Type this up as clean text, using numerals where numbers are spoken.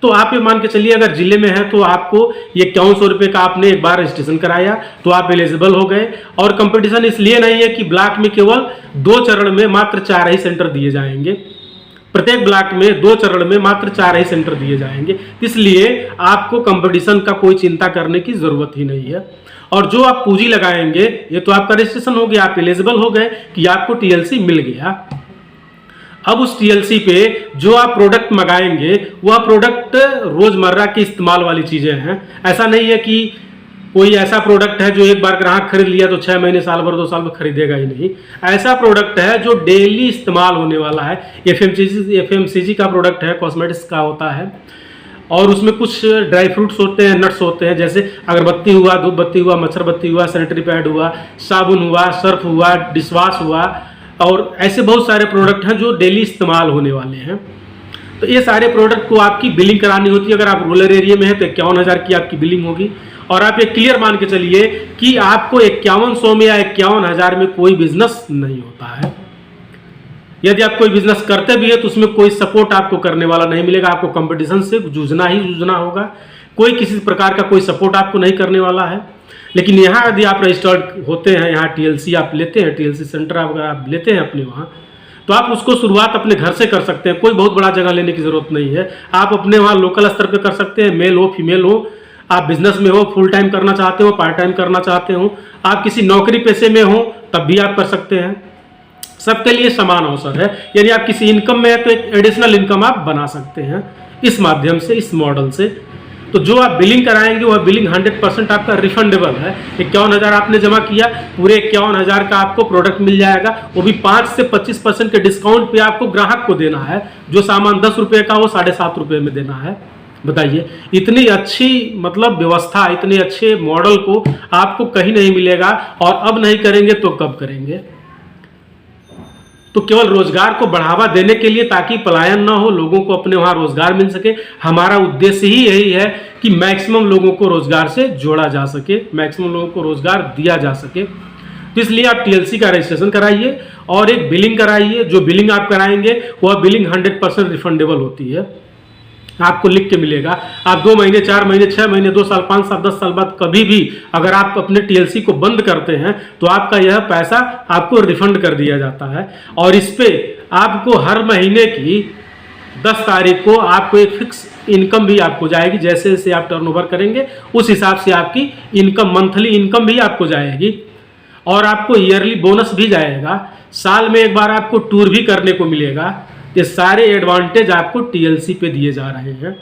तो आप ये मान के चलिए अगर जिले में है तो आपको ये 5100 रुपये का आपने एक बार रजिस्ट्रेशन कराया तो आप एलिजिबल हो गए। और कंपटीशन इसलिए नहीं है कि ब्लॉक में केवल 2 चरण में मात्र 4 ही सेंटर दिए जाएंगे, प्रत्येक ब्लॉक में 2 चरण में मात्र 4 ही सेंटर दिए जाएंगे, इसलिए आपको कंपटीशन का कोई चिंता करने की जरूरत ही नहीं है। और जो आप पूंजी लगाएंगे ये तो आपका रजिस्ट्रेशन हो गया, आप एलिजिबल हो गए कि आपको टीएलसी मिल गया। अब उस टीएलसी पे जो आप प्रोडक्ट मंगाएंगे वह प्रोडक्ट रोजमर्रा के इस्तेमाल वाली चीजें हैं। ऐसा नहीं है कि कोई ऐसा प्रोडक्ट है जो एक बार ग्राहक खरीद लिया तो 6 महीने, साल भर, 2 साल में खरीदेगा ही नहीं। ऐसा प्रोडक्ट है जो डेली इस्तेमाल होने वाला है। एफएमसीजी का प्रोडक्ट है, कॉस्मेटिक्स का होता है, और उसमें कुछ ड्राई फ्रूट्स होते हैं, नट्स होते हैं, जैसे अगरबत्ती हुआ, धूप बत्ती हुआ, मच्छर बत्ती हुआ, सैनिटरी पैड हुआ, साबुन हुआ, सर्फ हुआ, डिशवाश हुआ, और ऐसे बहुत सारे प्रोडक्ट हैं जो डेली इस्तेमाल होने वाले हैं। तो ये सारे प्रोडक्ट को आपकी बिलिंग करानी होती है। अगर आप रूरल एरिया में है तो 51,000 की आपकी बिलिंग होगी। और आप ये क्लियर मान के चलिए कि आपको 5100 में या 51,000 में कोई बिजनेस नहीं होता है। यदि आप कोई बिजनेस करते भी है तो उसमें कोई सपोर्ट आपको करने वाला नहीं मिलेगा, आपको कंपटीशन से जूझना ही जूझना होगा। कोई किसी प्रकार का कोई सपोर्ट आपको नहीं करने वाला है। लेकिन यहाँ यदि आप रजिस्टर्ड होते हैं, यहाँ टीएलसी आप लेते हैं, टीएलसी सेंटर अगर आप लेते हैं अपने वहाँ, तो आप उसको शुरुआत अपने घर से कर सकते हैं। कोई बहुत बड़ा जगह लेने की जरूरत नहीं है। आप अपने वहाँ लोकल स्तर पे कर सकते हैं, मेल हो फीमेल हो, आप बिजनेस में हो, फुल टाइम करना चाहते हो, पार्ट टाइम करना चाहते हो, आप किसी नौकरी पेशे में हो तब भी आप कर सकते हैं। सबके लिए समान अवसर है। यदि आप किसी इनकम में है तो एक एडिशनल इनकम आप बना सकते हैं इस माध्यम से, इस मॉडल से। तो जो आप बिलिंग कराएंगे वह बिलिंग 100% आपका रिफंडेबल है। 51,000 आपने जमा किया, पूरे 51,000 का आपको प्रोडक्ट मिल जाएगा, वो भी 5 से 25% के डिस्काउंट पे आपको ग्राहक को देना है। जो सामान 10 रुपये का वो 7.5 रुपये में देना है। बताइए, इतनी अच्छी मतलब व्यवस्था, इतने अच्छे मॉडल को आपको कहीं नहीं मिलेगा। और अब नहीं करेंगे तो कब करेंगे? तो केवल रोजगार को बढ़ावा देने के लिए, ताकि पलायन ना हो, लोगों को अपने वहां रोजगार मिल सके। हमारा उद्देश्य ही यही है कि मैक्सिमम लोगों को रोजगार से जोड़ा जा सके, मैक्सिमम लोगों को रोजगार दिया जा सके। तो इसलिए आप टीएलसी का रजिस्ट्रेशन कराइए और एक बिलिंग कराइए। जो बिलिंग आप कराएंगे वह बिलिंग 100% रिफंडेबल होती है, आपको लिख के मिलेगा। आप 2 महीने, 4 महीने, 6 महीने, 2 साल, 5 साल, 10 साल बाद कभी भी अगर आप अपने टीएलसी को बंद करते हैं तो आपका यह पैसा आपको रिफंड कर दिया जाता है। और इस पे आपको हर महीने की 10 तारीख को आपको एक फिक्स इनकम भी आपको जाएगी। जैसे जैसे आप टर्नओवर करेंगे उस हिसाब से आपकी इनकम, मंथली इनकम भी आपको जाएगी। और आपको ईयरली बोनस भी जाएगा। साल में एक बार आपको टूर भी करने को मिलेगा। ये सारे एडवांटेज आपको टीएलसी पे दिए जा रहे हैं।